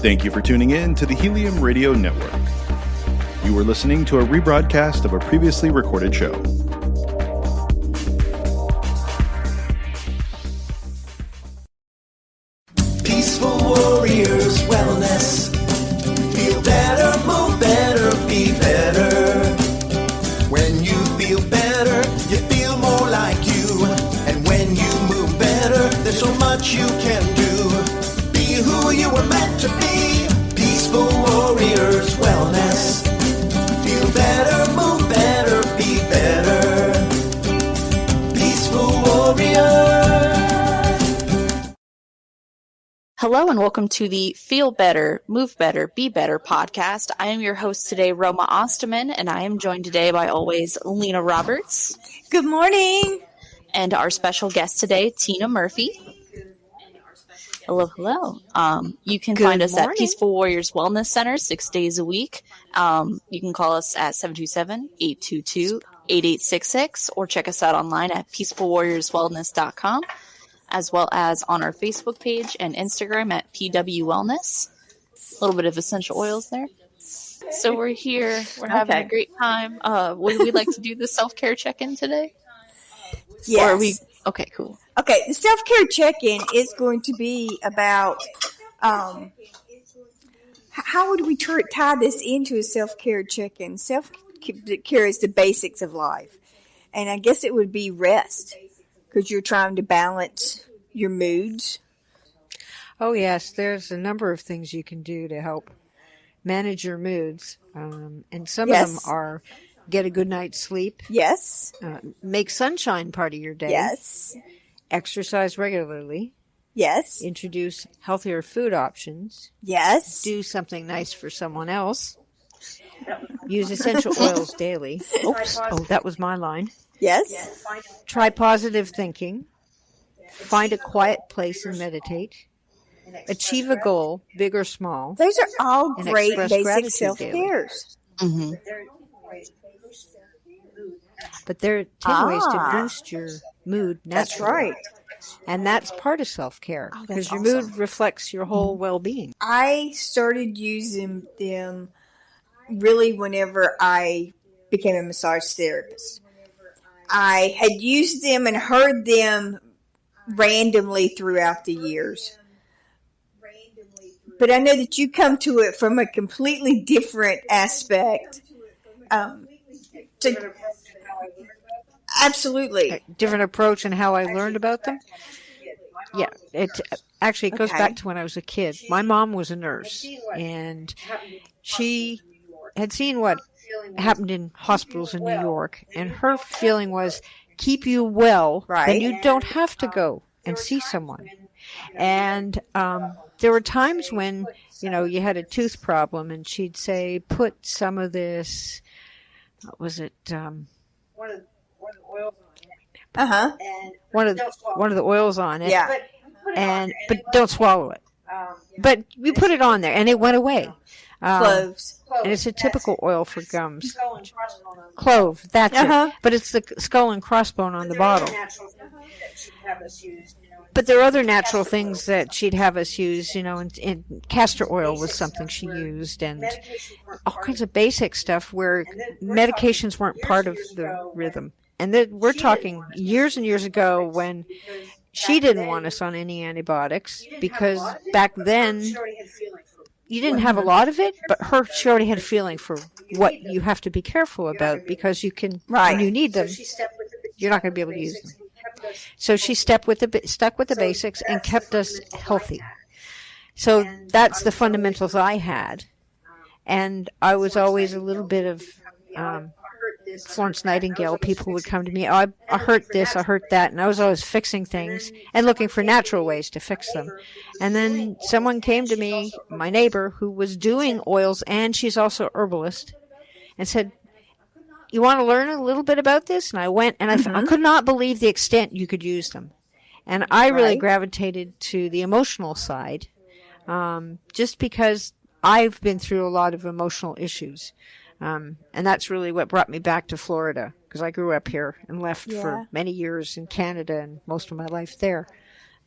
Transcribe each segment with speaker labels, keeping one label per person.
Speaker 1: Thank you for tuning in to the Helium Radio Network. You are listening to a rebroadcast of a previously recorded show.
Speaker 2: Peaceful Warriors Wellness. Feel better, move better, be better. When you feel better, you feel more like you. And when you move better, there's so much you can do. Be who you were meant to be. Peaceful Warriors Wellness. Feel better, move better, be better. Peaceful Warriors.
Speaker 3: Hello and welcome to the Feel Better, Move Better, Be Better podcast. I am your host today, Roma Osterman, and I am joined today by always Lena Roberts.
Speaker 4: Good morning.
Speaker 3: And our special guest today, Tina Murphy. Hello, hello. You can find us at Peaceful Warriors Wellness Center 6 days a week. You can call us at 727-822-8866 or check us out online at peacefulwarriorswellness.com. as well as on our Facebook page and Instagram at PW Wellness. A little bit of essential oils there. So we're here. We're having a great time. Would we like to do the self-care check-in today?
Speaker 4: Yes.
Speaker 3: Or are we? Okay, cool.
Speaker 4: Okay, the self-care check-in is going to be about how would we tie this into a self-care check-in? Self-care is the basics of life. And I guess it would be rest. Because you're trying to balance your moods.
Speaker 5: Oh, yes. There's a number of things you can do to help manage your moods. And some of them are get a good night's sleep.
Speaker 4: Yes.
Speaker 5: Make sunshine part of your day.
Speaker 4: Yes.
Speaker 5: Exercise regularly.
Speaker 4: Yes.
Speaker 5: Introduce healthier food options.
Speaker 4: Yes.
Speaker 5: Do something nice for someone else. Use essential oils daily. Oops. Oh, that was my line.
Speaker 4: Yes.
Speaker 5: Try positive thinking. Find a quiet place and meditate. Achieve a goal, big or small.
Speaker 4: Those are all great basic
Speaker 5: self-cares.
Speaker 3: Mm-hmm.
Speaker 5: But there are 10 ways to boost your mood naturally.
Speaker 4: That's right.
Speaker 5: And that's part of self-care. Because your mood reflects your whole well-being.
Speaker 4: I started using them really whenever I became a massage therapist. I had used them and heard them randomly throughout the years. But I know that you come to it from a completely different aspect. Absolutely.
Speaker 5: A different approach in how I learned about them? Yeah, it goes back to when I was a kid. My mom was a nurse, and she had seen what happened in hospitals in New York, and her feeling was keep you well, then you don't have to go and see someone. And there were times when you had a tooth problem, and she'd say, put some of this. What was it? One of the oils on it.
Speaker 4: Yeah.
Speaker 5: But don't swallow it. But you put it on there, and it went away.
Speaker 4: Cloves.
Speaker 5: And it's a typical oil for gums. Clove, that's it. But it's the skull and crossbone on the bottle. But there are other natural things that she'd have us use, and castor oil was something she used, and all kinds of basic stuff where medications weren't part of the rhythm. And then we're talking years and years ago when she didn't want us on any antibiotics because back then you didn't have a lot of it, but she already had a feeling for what you have to be careful about because you can, when you need them, you're not going to be able to use them. So she stuck with the basics and kept us healthy. So that's the fundamentals I had. And I was always a little bit of Florence Nightingale. People would come to me, I hurt this, I hurt that, and I was always fixing things and looking for natural ways to fix them. And then someone came to me, my neighbor, who was doing oils, and she's also a herbalist, and said, you want to learn a little bit about this? And I went, and I could not believe the extent you could use them. And I really gravitated to the emotional side, just because I've been through a lot of emotional issues. And that's really what brought me back to Florida, because I grew up here and left for many years in Canada and most of my life there.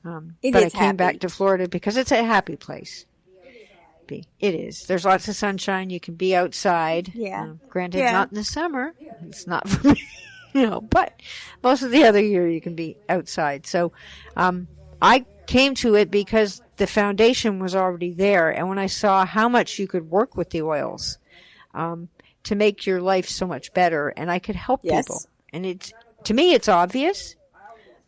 Speaker 5: But I came back to Florida because it's a happy place. be. It is. There's lots of sunshine. You can be outside.
Speaker 4: Yeah.
Speaker 5: Granted,
Speaker 4: Yeah.
Speaker 5: not in the summer. It's not for me. But most of the other year you can be outside. So I came to it because the foundation was already there. And when I saw how much you could work with the oils to make your life so much better, and I could help people. And to me, it's obvious.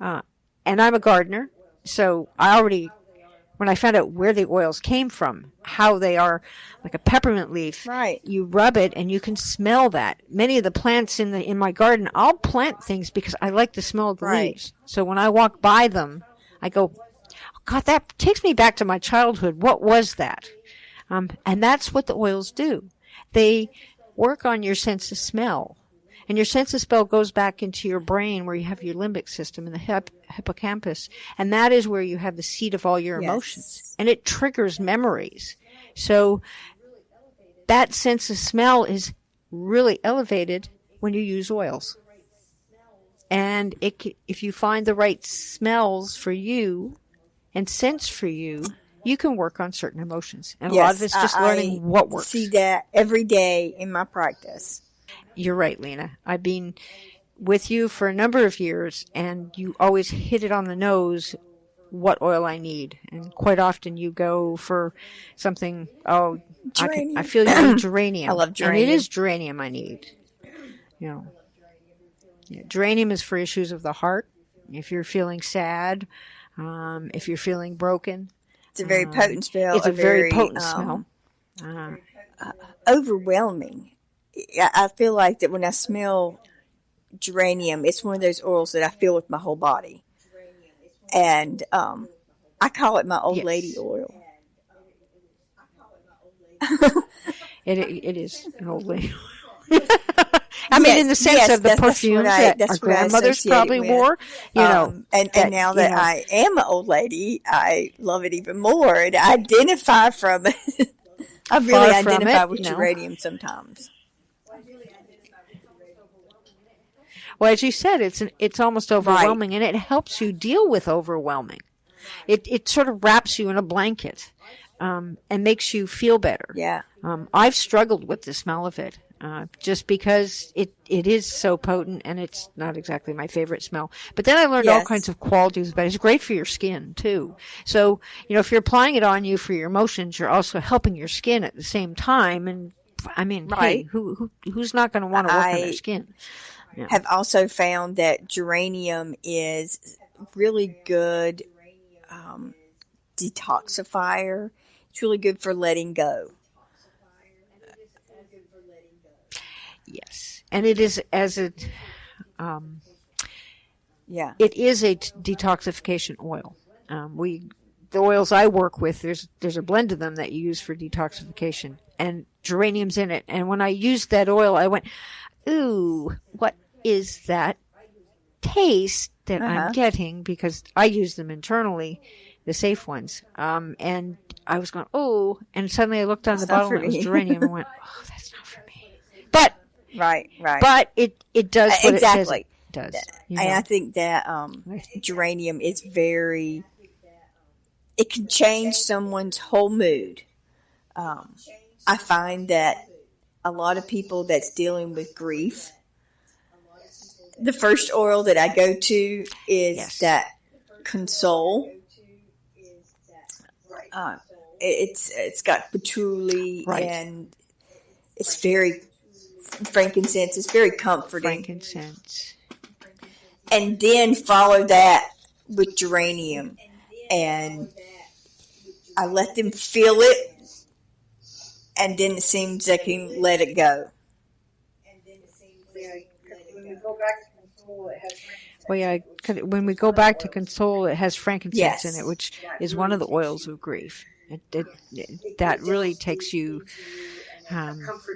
Speaker 5: And I'm a gardener. So when I found out where the oils came from, how they are like a peppermint leaf,
Speaker 4: Right.
Speaker 5: you rub it and you can smell that. Many of the plants in my garden, I'll plant things because I like the smell of the
Speaker 4: Right.
Speaker 5: leaves. So when I walk by them, I go, oh, God, that takes me back to my childhood. What was that? And that's what the oils do. They work on your sense of smell. And your sense of smell goes back into your brain where you have your limbic system and the hippocampus. And that is where you have the seat of all your emotions. And it triggers memories. So that sense of smell is really elevated when you use oils. And if you find the right smells for you and scents for you, you can work on certain emotions. And a lot of it's just learning what works.
Speaker 4: I see that every day in my practice.
Speaker 5: You're right, Lena. I've been with you for a number of years, and you always hit it on the nose what oil I need. And quite often you go for something, I feel you need geranium.
Speaker 4: I love geranium.
Speaker 5: And it is geranium I need. Geranium is for issues of the heart. If you're feeling sad, if you're feeling broken.
Speaker 4: It's a very potent smell.
Speaker 5: It's a very potent smell.
Speaker 4: Overwhelming. I feel like that when I smell geranium, it's one of those oils that I feel with my whole body. And I call it my old lady oil.
Speaker 5: It is an old lady oil. I mean, in the sense of the perfumes that our grandmothers probably wore,
Speaker 4: And now that I am an old lady, I love it even more and identify from it. I really identify with geranium sometimes.
Speaker 5: Well, as you said, it's almost overwhelming, and it helps you deal with overwhelming. It sort of wraps you in a blanket and makes you feel better.
Speaker 4: Yeah.
Speaker 5: I've struggled with the smell of it just because it is so potent, and it's not exactly my favorite smell. But then I learned all kinds of qualities about it. It's great for your skin, too. So, if you're applying it on you for your emotions, you're also helping your skin at the same time. And, I mean, hey, who's not going to want to work on their skin? Yeah.
Speaker 4: Have also found that geranium is really good detoxifier. It's really good for letting go.
Speaker 5: Yes, and it is it is a detoxification oil. The oils I work with, there's a blend of them that you use for detoxification, and geranium's in it. And when I used that oil, I went, ooh, what is that taste that I'm getting? Because I use them internally, the safe ones. And I was going, oh, and suddenly I looked on the bottle and it was geranium and went, oh, that's not for me. But
Speaker 4: right.
Speaker 5: But it does what
Speaker 4: exactly.
Speaker 5: It says it does.
Speaker 4: And I think that geranium is it can change someone's whole mood. I find that a lot of people that's dealing with grief, the first oil that I go to is that Console. It's got patchouli and it's very frankincense. It's very comforting.
Speaker 5: Frankincense.
Speaker 4: And then follow that with geranium, and I let them feel it, and then it seems I can let it go.
Speaker 5: Well, yeah, when we go back to Console, it has frankincense in it, which is one of the oils of grief. That really takes you,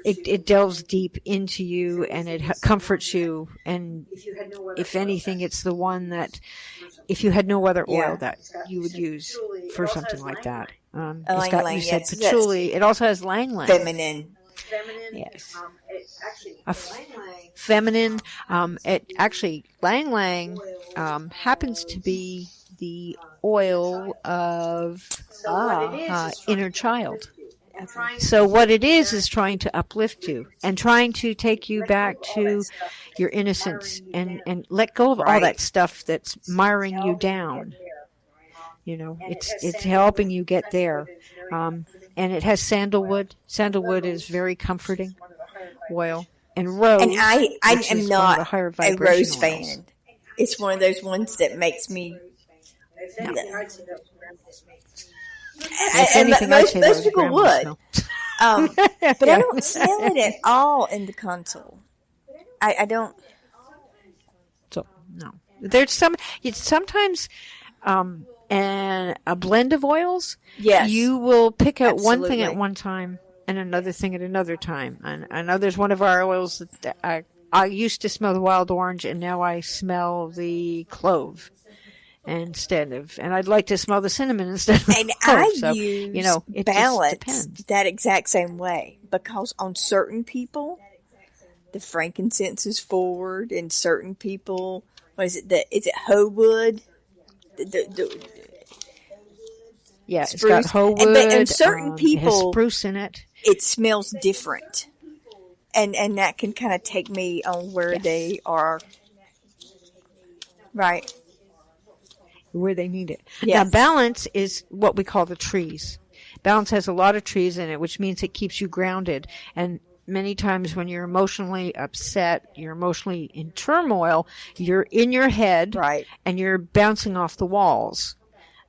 Speaker 5: it delves deep into you, and it comforts you. And if anything, it's the one that, if you had no other oil, that you would use for something like that. It's got, you said patchouli. It also has Ylang Ylang.
Speaker 4: Feminine.
Speaker 5: Yes. Feminine. It actually, Ylang Ylang happens to be the oil of inner child. So what it is trying to uplift you and trying to take you back to your innocence and let go of all that stuff that's miring you down. You know, it's helping you get there. And it has sandalwood. Sandalwood is very comforting oil. And rose.
Speaker 4: And I am not a rose
Speaker 5: oils.
Speaker 4: fan. It's one of those ones that makes me.
Speaker 5: No.
Speaker 4: Most people would. But I don't smell it at all in the console. I don't.
Speaker 5: So no, there's sometimes and a blend of oils.
Speaker 4: Yes,
Speaker 5: you will pick out
Speaker 4: absolutely.
Speaker 5: one thing at one time and another thing at another time. And I know there's one of our oils that I used to smell the wild orange, and now I smell the clove instead of, and I'd like to smell the cinnamon instead of
Speaker 4: and
Speaker 5: clove.
Speaker 4: I
Speaker 5: So,
Speaker 4: use
Speaker 5: you know, it
Speaker 4: balance
Speaker 5: just depends.
Speaker 4: that exact same way, because on certain people the frankincense is forward, and certain people, what is it? Is it hoe wood?
Speaker 5: Yeah,
Speaker 4: spruce.
Speaker 5: It's got hoe wood.
Speaker 4: And certain
Speaker 5: it has
Speaker 4: people,
Speaker 5: spruce in it.
Speaker 4: it smells different, and that can kind of take me on where they are. Right.
Speaker 5: Where they need it.
Speaker 4: Yes.
Speaker 5: Now, balance is what we call the trees. Balance has a lot of trees in it, which means it keeps you grounded. And many times when you're emotionally upset, you're emotionally in turmoil, you're in your head,
Speaker 4: Right.
Speaker 5: and you're bouncing off the walls.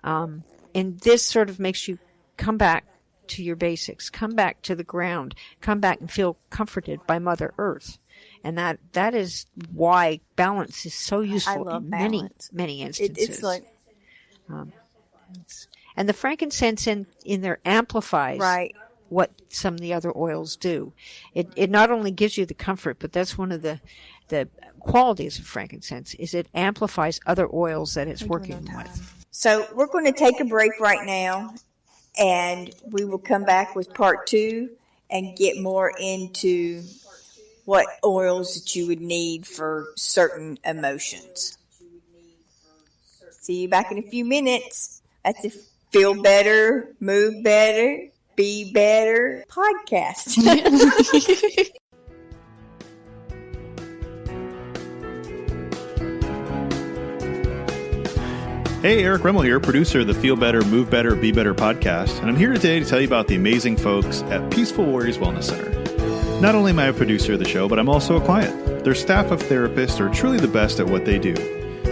Speaker 5: And this sort of makes you come back to your basics, come back to the ground, come back and feel comforted by Mother Earth. And that is why balance is so useful in
Speaker 4: balance.
Speaker 5: many instances.
Speaker 4: It's like,
Speaker 5: and the frankincense in there amplifies
Speaker 4: right.
Speaker 5: what some of the other oils do. It not only gives you the comfort, but that's one of the qualities of frankincense, is it amplifies other oils that it's working with.
Speaker 4: So we're going to take a break right now, and we will come back with part 2 and get more into what oils that you would need for certain emotions. See you back in a few minutes. That's the Feel Better, Move Better, Be Better podcast.
Speaker 1: Hey, Eric Remmel here, producer of the Feel Better, Move Better, Be Better podcast, and I'm here today to tell you about the amazing folks at Peaceful Warriors Wellness Center. Not only am I a producer of the show, but I'm also a client. Their staff of therapists are truly the best at what they do.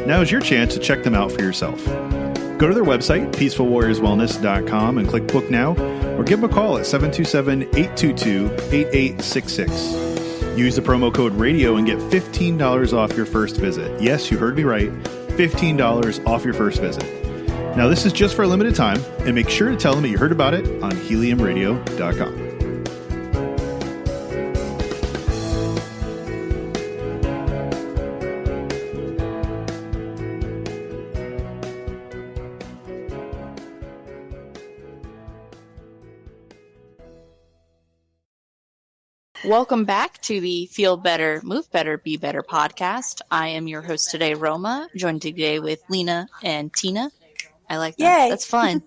Speaker 1: Now is your chance to check them out for yourself. Go to their website, peacefulwarriorswellness.com, and click Book Now, or give them a call at 727-822-8866. Use the promo code RADIO and get $15 off your first visit. Yes, you heard me right. $15 off your first visit. Now, this is just for a limited time, and make sure to tell them that you heard about it on heliumradio.com.
Speaker 3: Welcome back to the Feel Better, Move Better, Be Better podcast. I am your host today, Roma, joined today with Lena and Tina. I like that.
Speaker 4: Yay.
Speaker 3: That's fun.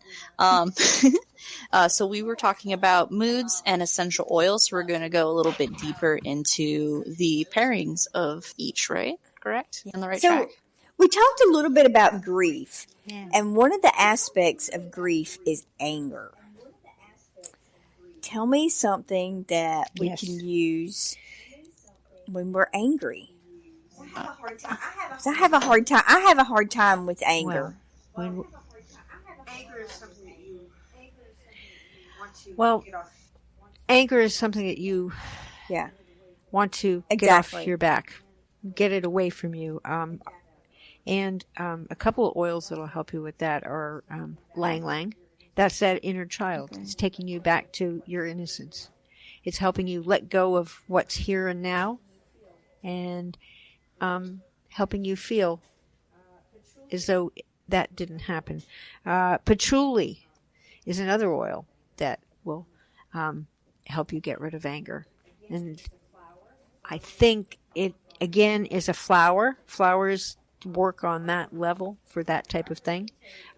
Speaker 3: So we were talking about moods and essential oils. So we're going to go a little bit deeper into the pairings of each, right? Correct? On the right track?
Speaker 4: We talked a little bit about grief.
Speaker 5: Yeah.
Speaker 4: And one of the aspects of grief is anger. Tell me something that we can use when we're angry. I have a hard time. I have a hard time with anger.
Speaker 5: Well, anger is something that you want to get off your back, get it away from you. And a couple of oils that will help you with that are Ylang Ylang. That's that inner child. Okay. It's taking you back to your innocence. It's helping you let go of what's here and now, and helping you feel as though that didn't happen. Patchouli is another oil that will help you get rid of anger. And I think it, again, is a flower. Flowers work on that level for that type of thing.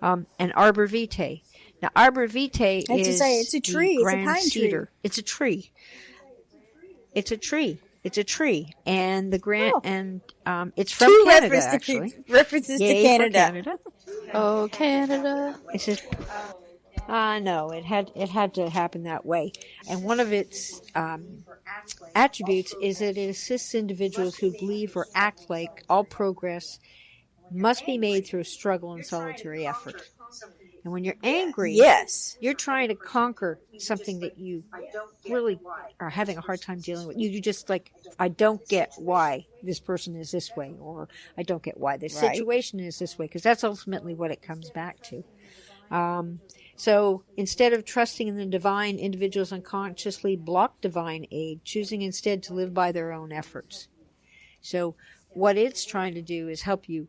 Speaker 5: And Arborvitae Now, Arborvitae
Speaker 4: I have to
Speaker 5: is
Speaker 4: say, it's a tree.
Speaker 5: the
Speaker 4: It's a
Speaker 5: grand
Speaker 4: pine tree.
Speaker 5: cedar. It's a tree. It's a tree. It's a tree, and the grand and it's from
Speaker 4: Two
Speaker 5: Canada actually.
Speaker 4: references
Speaker 5: Yay
Speaker 4: to
Speaker 5: for
Speaker 4: Canada.
Speaker 5: Canada.
Speaker 3: Oh, Canada.
Speaker 5: It says, no, it had to happen that way. And one of its attributes is that it assists individuals who believe or act like all progress must be made through struggle and solitary effort. And when you're angry,
Speaker 4: Yes.
Speaker 5: you're trying to conquer something that you really are having a hard time dealing with. You just like, I don't get why this person is this way, or I don't get why this
Speaker 4: Right.
Speaker 5: situation is this way, because that's ultimately what it comes back to. So instead of trusting in the divine, individuals unconsciously block divine aid, choosing instead to live by their own efforts. So what it's trying to do is help you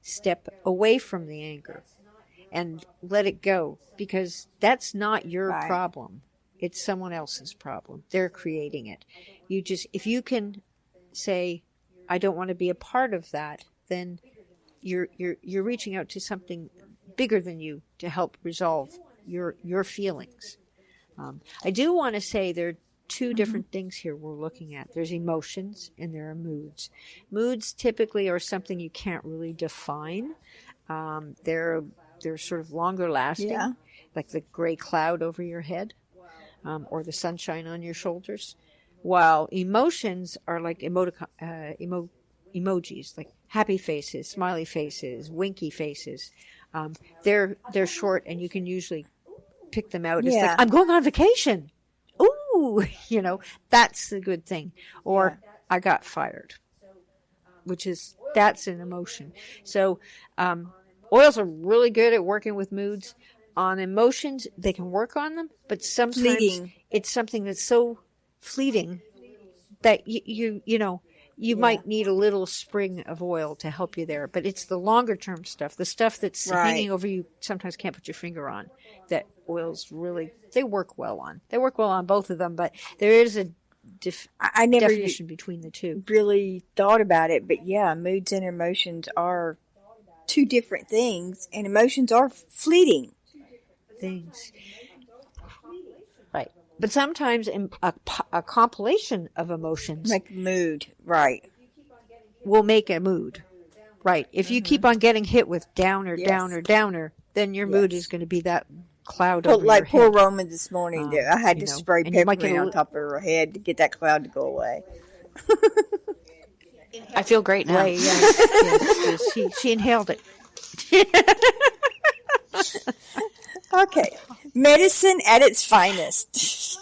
Speaker 5: step away from the anger and let it go, because that's not your
Speaker 4: Right.
Speaker 5: problem. It's someone else's problem. They're creating it. If you can say, I don't want to be a part of that, then you're reaching out to something bigger than you to help resolve your feelings. I do want to say there are two different things here we're looking at. There's emotions and there are moods. Moods typically are something you can't really define. They're sort of longer lasting,
Speaker 4: Yeah.
Speaker 5: like the gray cloud over your head, or the sunshine on your shoulders. While emotions are like emojis, like happy faces, smiley faces, winky faces. They're short, and you can usually pick them out. It's
Speaker 4: Yeah.
Speaker 5: like, I'm going on vacation. Ooh, that's the good thing. Or I got fired, that's an emotion. So oils are really good at working with moods. On emotions, they can work on them, but sometimes
Speaker 4: Fleeting.
Speaker 5: it's something that's so fleeting that you might need a little spring of oil to help you there. But it's the longer term stuff, the stuff that's
Speaker 4: Right.
Speaker 5: hanging over you, sometimes can't put your finger on, that oils really, they work well on. They work well on both of them, but there is a
Speaker 4: I never
Speaker 5: definition between the two.
Speaker 4: really thought about it, but yeah, moods and emotions are two different things, and emotions are fleeting.
Speaker 5: Things. Right. But sometimes a compilation of emotions
Speaker 4: Like mood, right.
Speaker 5: will make a mood. Right. If you keep on getting hit with downer,
Speaker 4: Yes.
Speaker 5: downer, downer, then your mood
Speaker 4: Yes.
Speaker 5: is going to be that cloud
Speaker 4: Well,
Speaker 5: over
Speaker 4: like
Speaker 5: your
Speaker 4: poor
Speaker 5: head.
Speaker 4: Roma this morning, I had to spray
Speaker 5: and you might get
Speaker 4: peppermint
Speaker 5: a
Speaker 4: on top of her head to get that cloud to go away.
Speaker 3: I feel great now.
Speaker 5: Right, yes. She inhaled it.
Speaker 4: Okay, medicine at its finest.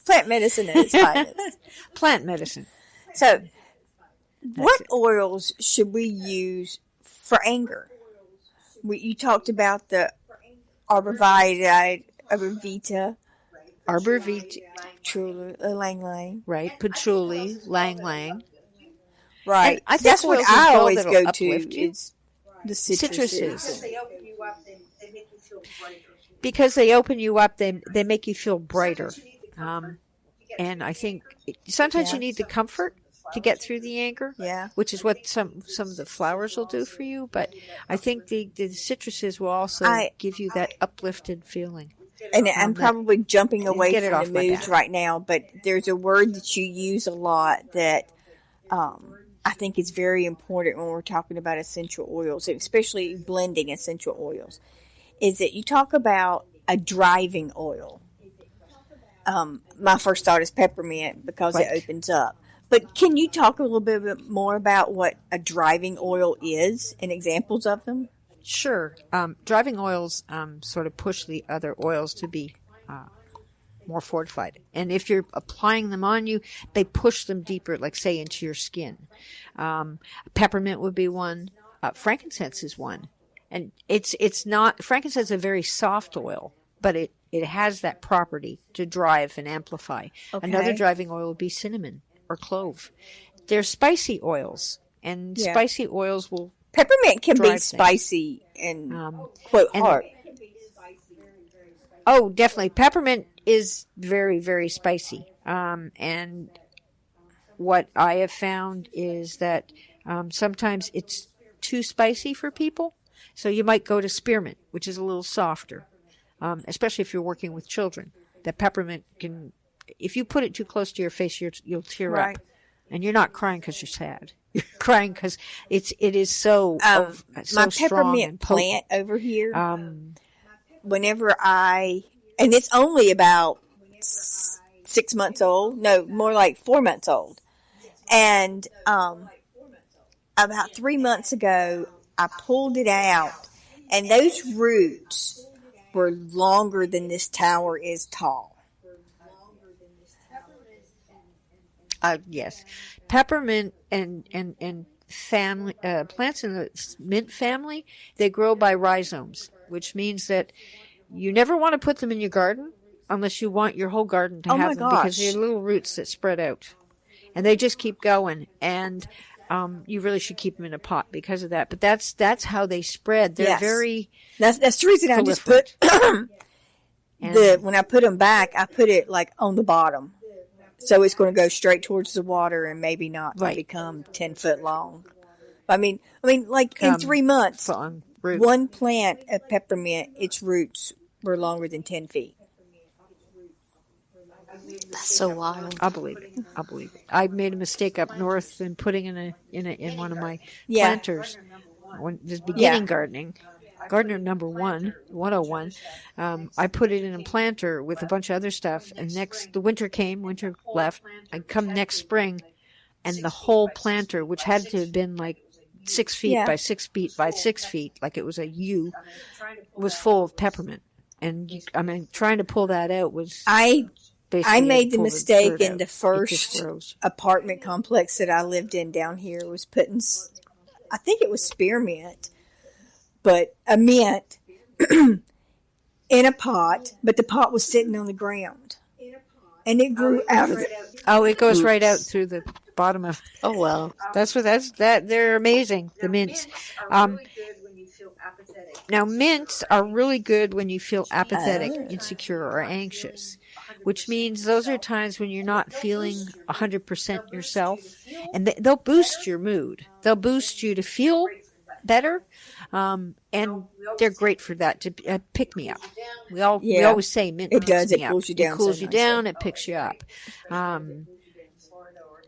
Speaker 4: Plant medicine at its finest.
Speaker 5: Plant medicine.
Speaker 4: So, what oils should we use for anger? You talked about the Arborvitae,
Speaker 5: Arborvitae,
Speaker 4: Truly, Ylang Ylang.
Speaker 5: right? Patchouli, Ylang Ylang.
Speaker 4: Right.
Speaker 5: And I think
Speaker 4: That's what
Speaker 5: oils as
Speaker 4: I
Speaker 5: well
Speaker 4: always
Speaker 5: that'll
Speaker 4: go to
Speaker 5: uplift you.
Speaker 4: is the citruses.
Speaker 5: Because they open you up, they make you feel brighter. And I think sometimes
Speaker 4: Yeah.
Speaker 5: you need the comfort to get through the anger,
Speaker 4: Yeah.
Speaker 5: which is what some of the flowers will do for you. But I think the citruses will also give you that uplifted feeling.
Speaker 4: And I'm probably jumping away
Speaker 5: Get it
Speaker 4: from
Speaker 5: off
Speaker 4: the
Speaker 5: my
Speaker 4: moods
Speaker 5: back.
Speaker 4: right now, but there's a word that you use a lot that I think is very important when we're talking about essential oils, and especially blending essential oils, is that you talk about a driving oil. My first thought is peppermint because
Speaker 5: Right.
Speaker 4: it opens up. But can you talk a little bit more about what a driving oil is and examples of them?
Speaker 5: Sure. Driving oils sort of push the other oils to be more fortified. And if you're applying them on you, they push them deeper, like say into your skin. Peppermint would be one. Frankincense is one. And it's not, frankincense is a very soft oil, but it has that property to drive and amplify.
Speaker 4: Okay.
Speaker 5: Another driving oil would be cinnamon or clove. They're spicy oils, and
Speaker 4: Yeah.
Speaker 5: spicy oils will
Speaker 4: Peppermint can be
Speaker 5: Drive things.
Speaker 4: spicy and quote
Speaker 5: and-
Speaker 4: hard.
Speaker 5: Oh, definitely. Peppermint is very, very spicy. And what I have found is that sometimes it's too spicy for people. So you might go to spearmint, which is a little softer, especially if you're working with children. That peppermint can, if you put it too close to your face, you'll tear
Speaker 4: Right.
Speaker 5: up. And you're not crying because you're sad. You're crying because it is so, so
Speaker 4: my
Speaker 5: strong
Speaker 4: peppermint
Speaker 5: and
Speaker 4: plant over here,
Speaker 5: potent.
Speaker 4: whenever and it's only about 6 months old. No, more like 4 months old. And about 3 months ago, I pulled it out, and those roots were longer than this tower is tall.
Speaker 5: Yes, peppermint and family plants in the mint family, they grow by rhizomes, which means that you never want to put them in your garden unless you want your whole garden to
Speaker 4: Oh my
Speaker 5: have them, because
Speaker 4: gosh.
Speaker 5: they're little roots that spread out, and they just keep going. And you really should keep them in a pot because of that. But that's how they spread. They're
Speaker 4: Yes.
Speaker 5: very
Speaker 4: That's the reason I just put when I put them back, I put it like on the bottom. So it's going to go straight towards the water and maybe not
Speaker 5: Right.
Speaker 4: become 10 foot long. I mean, like in 3 months,
Speaker 5: on root.
Speaker 4: one plant of peppermint, its roots were longer than 10 feet.
Speaker 3: That's so wild.
Speaker 5: I'll believe it. I made a mistake up north in putting in one of my
Speaker 4: Yeah.
Speaker 5: planters when just beginning
Speaker 4: Yeah.
Speaker 5: gardening. Gardener number 101. I put it in a planter with a bunch of other stuff, and the winter left. I come next spring, and the whole planter, which had to have been like 6 feet
Speaker 4: Yeah.
Speaker 5: by 6 feet by 6 feet, like it was a U, was full of peppermint. And trying to pull that out was basically
Speaker 4: I made the
Speaker 5: pull
Speaker 4: mistake
Speaker 5: dirt
Speaker 4: in
Speaker 5: out.
Speaker 4: the
Speaker 5: It just
Speaker 4: first
Speaker 5: grows.
Speaker 4: apartment complex that I lived in down here was putting, I think it was spearmint, but a mint in a pot, but the pot was sitting on the ground. And it grew out of it.
Speaker 5: Oh, it goes right out through the bottom of.
Speaker 3: Oh well.
Speaker 5: They're amazing. The mints. Now mints are really good when you feel apathetic, insecure, or anxious, which means those are times when you're not feeling 100% yourself, and they'll boost your mood. They'll boost you to feel better, and they're great for that, to pick me up. We always say mint
Speaker 4: It
Speaker 5: picks
Speaker 4: does.
Speaker 5: me
Speaker 4: It
Speaker 5: up.
Speaker 4: cools you down
Speaker 5: It cools
Speaker 4: so
Speaker 5: you
Speaker 4: nicely.
Speaker 5: down. It picks you up.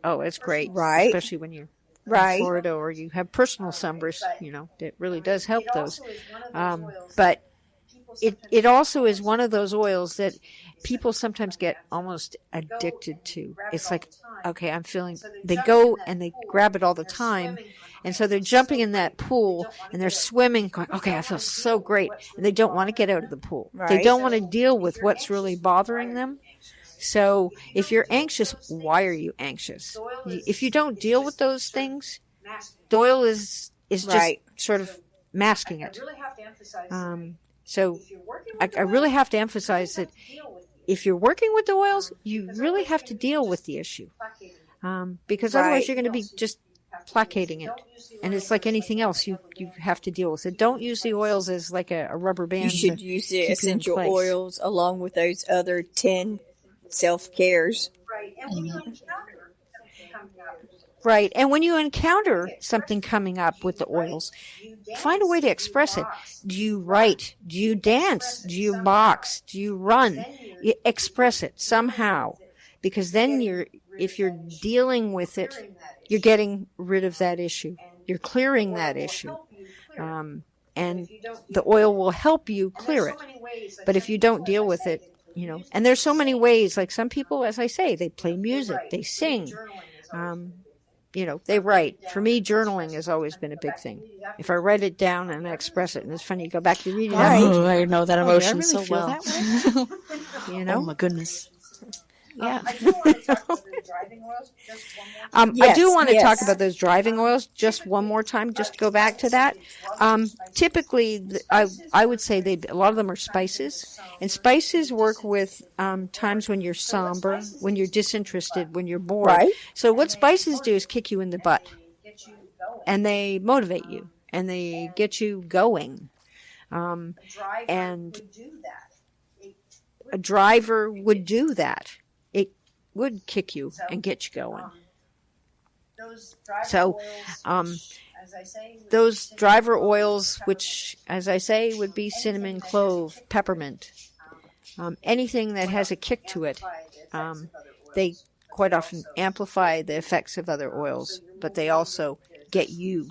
Speaker 5: It's great,
Speaker 4: Right.
Speaker 5: especially when you're
Speaker 4: Right.
Speaker 5: in Florida or you have personal sunbursts. It really does help those. But it also is one of those oils that people sometimes get almost addicted to. It's like, okay, they go and they grab it all the time. And so they're jumping in that pool and they're swimming, going, okay, I feel so great. And they don't want to get out of the pool. They
Speaker 4: Right.
Speaker 5: don't want to deal with what's really bothering them. So if you're anxious, why are you anxious? If you don't deal with those things, the oil is just
Speaker 4: Right.
Speaker 5: sort of masking it. So I really have to emphasize that if you're working with the oils, you really have to deal with the issue. Because otherwise
Speaker 4: Right.
Speaker 5: you're going to be just placating it. And it's like anything else, you have to deal with it. Don't use the oils as like a rubber band.
Speaker 4: You should
Speaker 5: to
Speaker 4: use
Speaker 5: keep you
Speaker 4: the
Speaker 5: in
Speaker 4: essential
Speaker 5: place.
Speaker 4: oils along with those other 10 self-cares.
Speaker 5: Right. And when you encounter something coming up with the oils, find a way to express it. Do you write? Do you dance? Do you box? Do you run? Express it somehow. Because then if you're dealing with it, you're getting rid of that issue. You're clearing that issue. And the oil will help you clear it. But if you don't deal with it, and there's so many ways, like some people, as I say, they play music, they sing, they write. For me, journaling has always been a big thing. If I write it down and I express it, and it's funny, you go back to reading it.
Speaker 4: Right.
Speaker 3: Oh, I know that
Speaker 5: Oh,
Speaker 3: emotion
Speaker 5: did I really
Speaker 3: so
Speaker 5: feel
Speaker 3: well.
Speaker 5: that way?
Speaker 3: Oh my goodness.
Speaker 5: Yeah.
Speaker 4: Yes,
Speaker 5: I do want to
Speaker 4: yes.
Speaker 5: talk about those driving oils just one more time, just to go back to that. Typically, I would say a lot of them are spices. And spices work with times when you're somber, when you're disinterested, when you're bored.
Speaker 4: Right.
Speaker 5: So what spices do is kick you in the butt. And they motivate you. And they get you going. And a driver would do that. It would kick you and get you going. So, those driver oils, which, as I say, would be cinnamon, clove, peppermint, anything that has a kick to it, they quite often amplify the effects of other oils, but they also get you.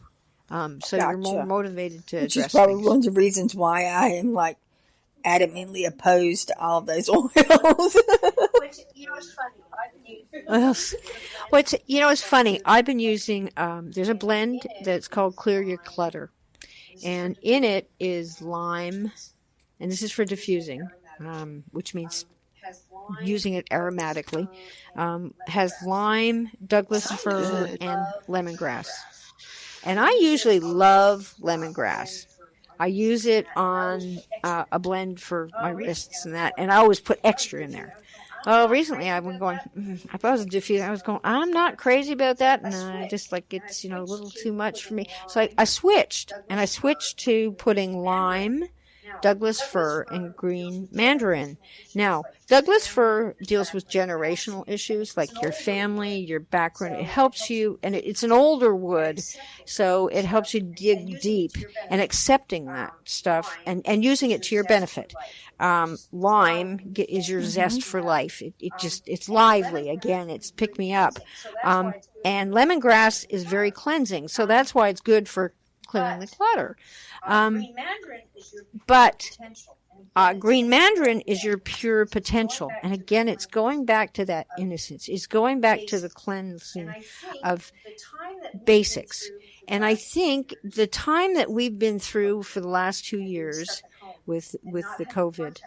Speaker 5: So you're more motivated to
Speaker 4: Which
Speaker 5: address
Speaker 4: is probably
Speaker 5: things.
Speaker 4: one of the reasons why I am like adamantly opposed to all of those oils.
Speaker 5: It's funny. I've been using, there's a blend that's called Clear Your Clutter. And in it is lime, and this is for diffusing, which means using it aromatically. Has lime, Douglas fir, and lemongrass. And I usually love lemongrass. I use it on a blend for my wrists and that, and I always put extra in there. Well, recently I've been going, if I was diffusing, I was going, I'm not crazy about that, and I just like it's, a little too much for me. So I switched to putting lime, Douglas fir, and green mandarin. Now, Douglas fir deals with generational issues like your family, your background. It helps you, and it's an older wood, so it helps you dig deep and accepting that stuff and using it to your benefit. Lime is your zest for life. It's lively. Again, it's pick me up. And lemongrass is very cleansing, so that's why it's good for clearing the clutter. But green mandarin is your pure potential. And again, it's going back to that innocence. It's going back to the cleansing of basics. And I think the time that we've been through for the last 2 years with the COVID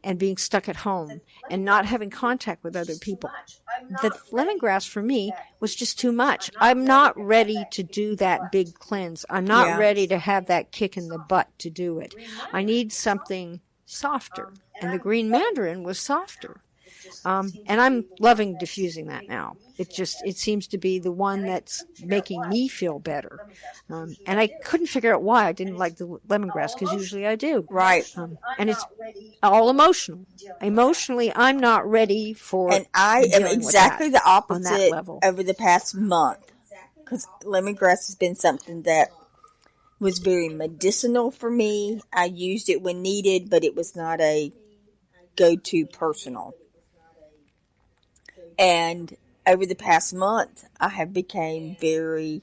Speaker 5: and being stuck at home and not having contact with other people, the lemongrass for me was just too much. I'm not ready to do that big cleanse. I'm not ready to have that kick in the butt to do it. I need something softer. And the green mandarin was softer. And I'm loving diffusing that now. It seems to be the one that's making me feel better. And I couldn't figure out why I didn't like the lemongrass, because usually I do.
Speaker 4: Right.
Speaker 5: And it's all emotional. Emotionally, I'm not ready for.
Speaker 4: And I am exactly the opposite
Speaker 5: level.
Speaker 4: Over the past month, because lemongrass has been something that was very medicinal for me. I used it when needed, but it was not a go-to personal. And over the past month, I have become very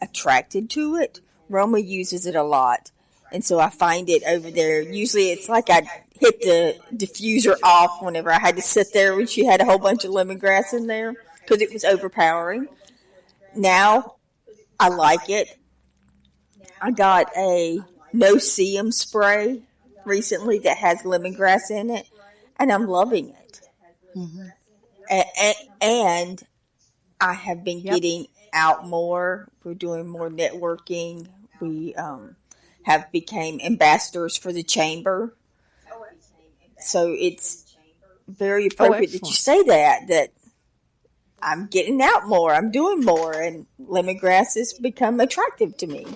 Speaker 4: attracted to it. Roma uses it a lot. And so I find it over there. Usually it's like I hit the diffuser off whenever I had to sit there when she had a whole bunch of lemongrass in there, because it was overpowering. Now I like it. I got a no-seum spray recently that has lemongrass in it, and I'm loving it. Mm-hmm. And I have been getting out more. We're doing more networking. We have become ambassadors for the chamber. So it's very appropriate that you say that I'm getting out more. I'm doing more. And lemongrass has become attractive to me.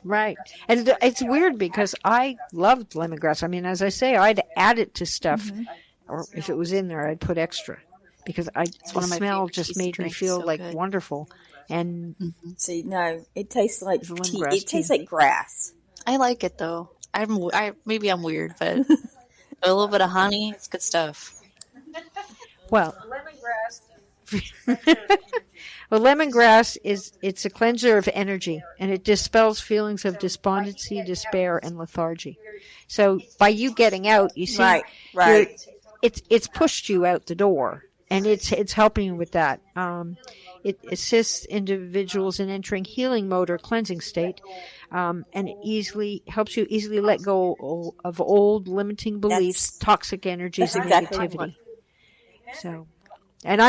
Speaker 5: Right. And it's weird because I loved lemongrass. I mean, as I say, I'd add it to stuff. Mm-hmm. Or if it was in there, I'd put extra, because the smell just made me feel like wonderful. And
Speaker 4: see, no, it tastes like tea. It tastes like grass.
Speaker 3: I like it though. Maybe I'm weird, but a little bit of honey, it's good stuff.
Speaker 5: Well, lemongrass it's a cleanser of energy, and it dispels feelings of despondency, despair, and lethargy. So by you getting out, you see,
Speaker 4: right.
Speaker 5: It's pushed you out the door, and it's helping you with that. It assists individuals in entering healing mode or cleansing state, and it helps you easily let go of old limiting beliefs, toxic energies, and negativity. So, and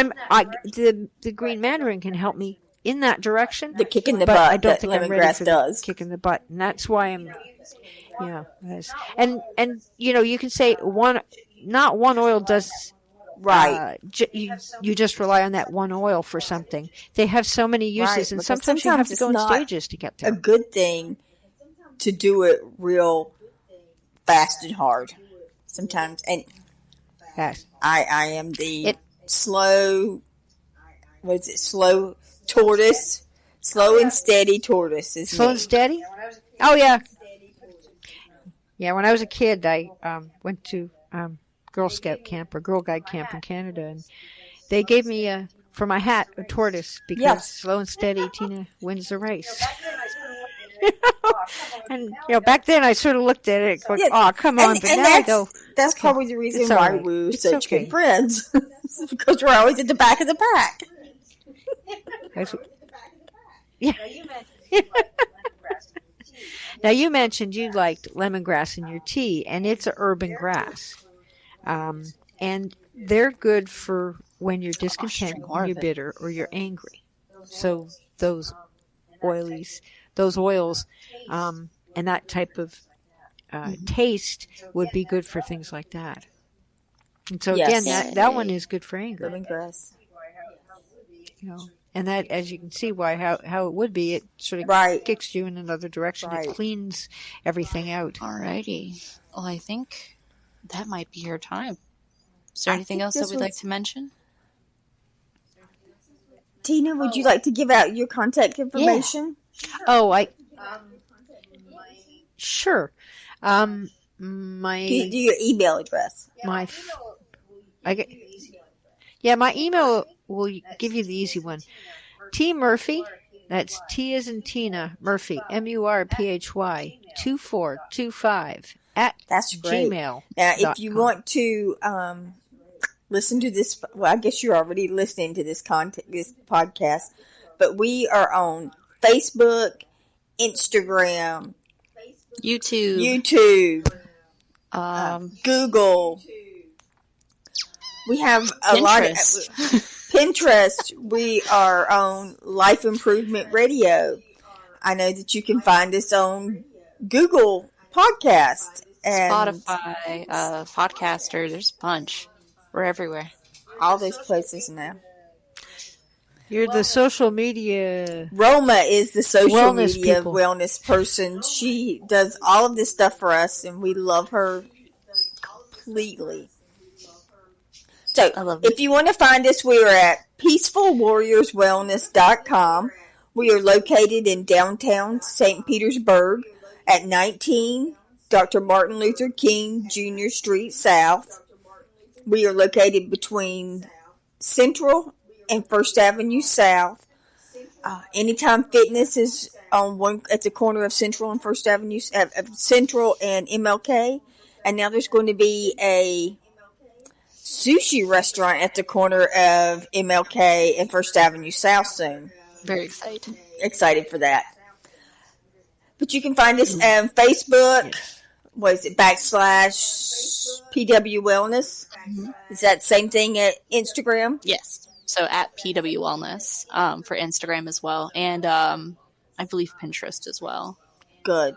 Speaker 5: the green mandarin can help me in that direction.
Speaker 4: The kick in the butt.
Speaker 5: I don't think I'm ready for
Speaker 4: the
Speaker 5: kick in the butt, and that's why I'm. Yeah, and you can say not one oil does.
Speaker 4: Right.
Speaker 5: You just rely on that one oil for something. They have so many uses, and sometimes you have to go in stages to get there.
Speaker 4: A good thing to do it real fast and hard. Sometimes, and
Speaker 5: yes.
Speaker 4: I am the slow tortoise. Slow and steady tortoise is
Speaker 5: Slow
Speaker 4: me.
Speaker 5: and steady? Oh, yeah. Yeah, when I was a kid, I went to Girl Scout camp or Girl Guide camp in Canada, and they gave me, for my hat, a tortoise because
Speaker 4: Yes.
Speaker 5: slow and steady, Tina wins the race. And, back then I sort of looked at it going,
Speaker 4: Yes.
Speaker 5: oh, come on. But now I go,
Speaker 4: that's
Speaker 5: okay,
Speaker 4: probably the reason
Speaker 5: it's all
Speaker 4: why
Speaker 5: right.
Speaker 4: we were
Speaker 5: It's
Speaker 4: such
Speaker 5: okay.
Speaker 4: good friends. Because we're always at the back of the pack.
Speaker 5: Yeah. Now, you mentioned you liked lemongrass in your tea, and it's an urban grass. And they're good for when you're discontent, you're bitter, or you're angry. So those oils, and that type of taste would be good for things like that. And so,
Speaker 4: Yes.
Speaker 5: again, that one is good for anger.
Speaker 4: Lemongrass.
Speaker 5: And that, as you can see, how it would be, it sort of kicks you in another direction.
Speaker 4: Right.
Speaker 5: It cleans everything out.
Speaker 3: Alrighty. Well, I think that might be our time. Is there anything else that we'd like to mention?
Speaker 4: Tina, would you like to give out your contact information?
Speaker 5: Oh, sure.
Speaker 4: Do your email address.
Speaker 5: My email will give you the easy one. T Murphy, that's T as in Tina, Murphy, MURPHY 2425 at
Speaker 4: That's great.
Speaker 5: Gmail.
Speaker 4: Now, if you want to listen to this, well, I guess you're already listening to this podcast, but we are on Facebook, Instagram, YouTube, Google. We have a lot of Pinterest. We are on Life Improvement Radio. I know that you can find us on Google Podcast and
Speaker 3: Spotify, Podcaster. There's a bunch. We're everywhere.
Speaker 4: All those places now.
Speaker 5: You're the social media.
Speaker 4: Roma is the social
Speaker 5: wellness
Speaker 4: media
Speaker 5: people.
Speaker 4: Wellness person. She does all of this stuff for us, and we love her completely. So, if you want to find us, we are at peacefulwarriorswellness.com. We are located in downtown St. Petersburg at 19 Dr. Martin Luther King Jr. Street South. We are located between Central and First Avenue South. Anytime Fitness is on at the corner of Central and First Avenue, Central and MLK. And now there's going to be a sushi restaurant at the corner of MLK and First Avenue South soon.
Speaker 3: Very excited.
Speaker 4: Excited for that. But you can find us on Facebook.
Speaker 5: Yes.
Speaker 4: What is it? / PW Wellness. Mm-hmm. Is that same thing at Instagram?
Speaker 3: Yes. So at PW Wellness for Instagram as well. And I believe Pinterest as well.
Speaker 4: Good.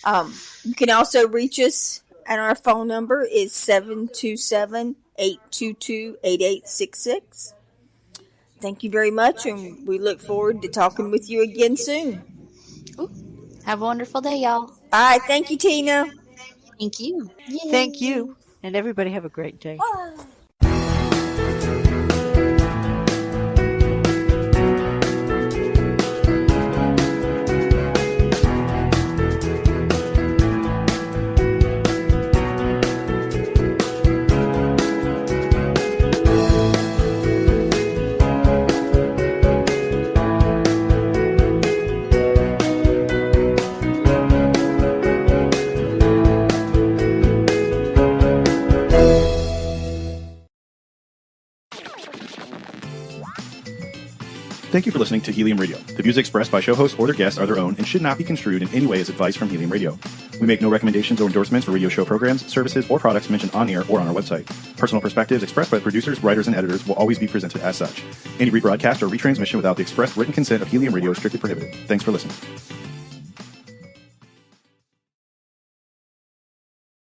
Speaker 4: You can also reach us, and our phone number is 727-822-8866. Thank you very much, and we look forward to talking with you again soon.
Speaker 3: Ooh. Have a wonderful day, y'all.
Speaker 4: Bye. Thank you, Tina.
Speaker 3: Thank you. Yay.
Speaker 5: Thank you. And everybody have a great day.
Speaker 1: Thank you for listening to Helium Radio. The views expressed by show hosts or their guests are their own and should not be construed in any way as advice from Helium Radio. We make no recommendations or endorsements for radio show programs, services, or products mentioned on air or on our website. Personal perspectives expressed by the producers, writers, and editors will always be presented as such. Any rebroadcast or retransmission without the express written consent of Helium Radio is strictly prohibited. Thanks for listening.